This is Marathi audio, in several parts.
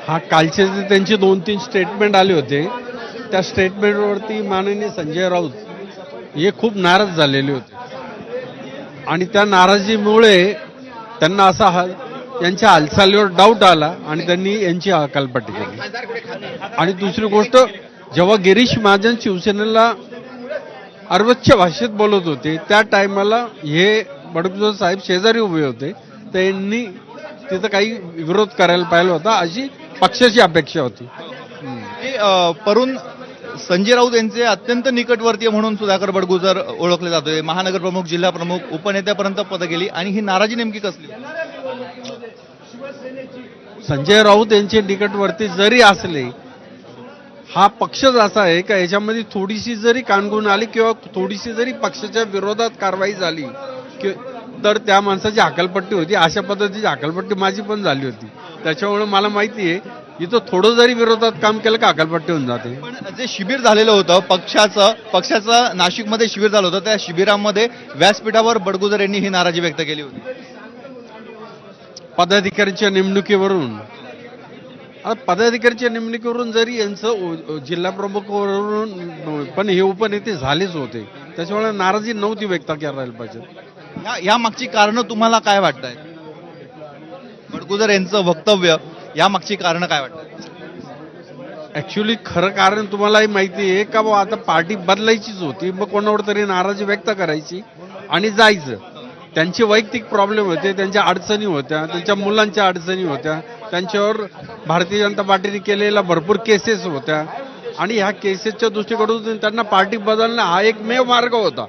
हा कालचे जे त्यांचे 2-3 स्टेटमेंट आले होते, त्या स्टेटमेंटवरती माननीय संजय राऊत हे खूप नाराज झालेले होते आणि त्या नाराजीमुळे त्यांना यांच्या हालचालीवर डाऊट आला आणि त्यांनी यांची हकालपट्टी केली. आणि दुसरी गोष्ट, जेव्हा गिरीश महाजन शिवसेनेला अर्वच्च भाषेत बोलत होते त्या टायमाला हे बडगुजर साहेब शेजारी उभे होते, त्यांनी तिथं काही विरोध करायला पाहिजे होता अशी पक्षाची अपेक्षा होती. परून संजय राऊत यांचे अत्यंत निकटवर्तीय म्हणून सुधाकर बडगुजर ओळखले जातोय. महानगर प्रमुख, जिल्हा प्रमुख, उपनेत्यापर्यंत पद गेली आणि ही नाराजी नेमकी कसली? संजय राऊत यांचे निकटवर्ती जरी असले, हा पक्षच असा आहे का याच्यामध्ये थोडीशी जरी कानगुण आली किंवा थोडीशी जरी पक्षाच्या विरोधात कारवाई झाली तर त्या माणसाची हकालपट्टी होती. अशा पद्धतीची हकालपट्टी माझी पण झाली होती. त्याच्यामुळे मला माहिती आहे इथं थोडं जरी विरोधात काम केलं का हकालपट्टी होऊन जाते. पण जे शिबिर झालेलं होतं पक्षाचं नाशिकमध्ये शिबिर झालं होतं, त्या शिबिरामध्ये व्यासपीठावर बडगुजर यांनी ही नाराजी व्यक्त केली होती. पदाधिकाऱ्यांच्या नेमणुकीवरून, पदाधिकाऱ्यांच्या नेमणुकीवरून जरी यांचं जिल्हा प्रमुखवरून पण हे उपनेते झालेच होते, त्याच्यामुळे नाराजी नव्हती व्यक्त करायला पाहिजे. या मागची कारणं तुम्हाला काय वाटतंय? बडगुजर यांचं वक्तव्य या मागची कारणं काय वाटतं? ऍक्च्युली खरं कारण तुम्हालाही माहिती आहे का बाबा, आता पार्टी बदलायचीच होती, मग कोणावर तरी नाराजी व्यक्त करायची आणि जायचं. त्यांचे वैयक्तिक प्रॉब्लेम होते, त्यांच्या अडचणी होत्या, त्यांच्या मुलांच्या अडचणी होत्या, त्यांच्यावर भारतीय जनता पार्टीने केलेल्या भरपूर केसेस होत्या आणि ह्या केसेसच्या दृष्टीकडून त्यांना पार्टी बदलणं हा एकमेव मार्ग होता.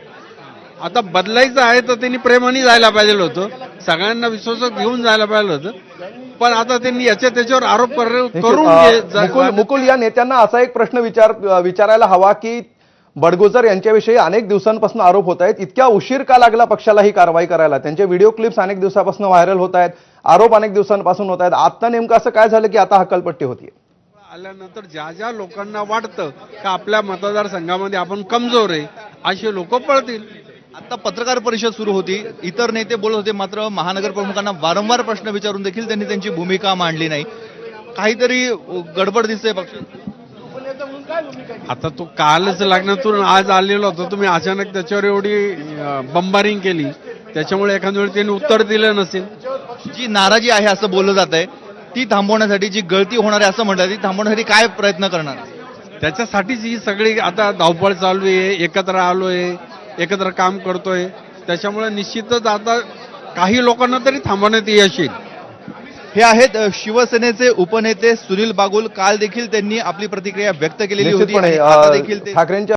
आता बदलायचं आहे तर त्यांनी प्रेमाने जायला पाहिजे होतं, सगळ्यांना विश्वासात घेऊन जायला पाहिजे होतं. पण आता त्यांनी त्याच्यावर आरोप करून मुकुल या नेत्यांना असा एक प्रश्न विचारायला हवा की बडगुजर यांच्याविषयी अनेक दिवसांपासून आरोप होत आहेत, इतक्या उशीर का लागला पक्षाला ही कारवाई करायला? त्यांचे व्हिडिओ क्लिप्स अनेक दिवसापासून व्हायरल होत आहेत, आरोप अनेक दिवसांपासून होत आहेत. आता नेमकं असं काय झालं की आता हकालपट्टी होतीये? आल्यानंतर ज्या ज्या लोकांना वाटतं का आपल्या मतदारसंघामध्ये आपण कमजोर आहे असे लोक पळतील. आता पत्रकार परिषद सुरू होती, इतर नेते बोलत होते, मात्र महानगर प्रमुखांना वारंवार प्रश्न विचारून देखील त्यांनी त्यांची भूमिका मांडली नाही. काहीतरी गडबड दिसते पक्षात. आता तो कालच लग्नातून आज आलेला होता, तुम्ही अचानक त्याच्यावर एवढी बंबारिंग केली, त्याच्यामुळे एखाद्या वेळी त्यांनी उत्तर दिलं नसेल. जी नाराजी आहे असं बोललं जात आहे ती थांबवण्यासाठी, जी गळती होणार आहे असं म्हणतात, ती थांबवण्यासाठी काय प्रयत्न करणार? त्याच्यासाठीच ही सगळी आता धावपळ चालू आहे, एकत्र आलोय, एकत्र काम करतोय, त्याच्यामुळे निश्चितच आता काही लोकांना तरी थांबवण्यात यश येईल. हे आहेत शिवसेनेचे उपनेते सुनील बागुल. काल देखील त्यांनी आपली प्रतिक्रिया व्यक्त केलेली होती. ठाकरेंच्या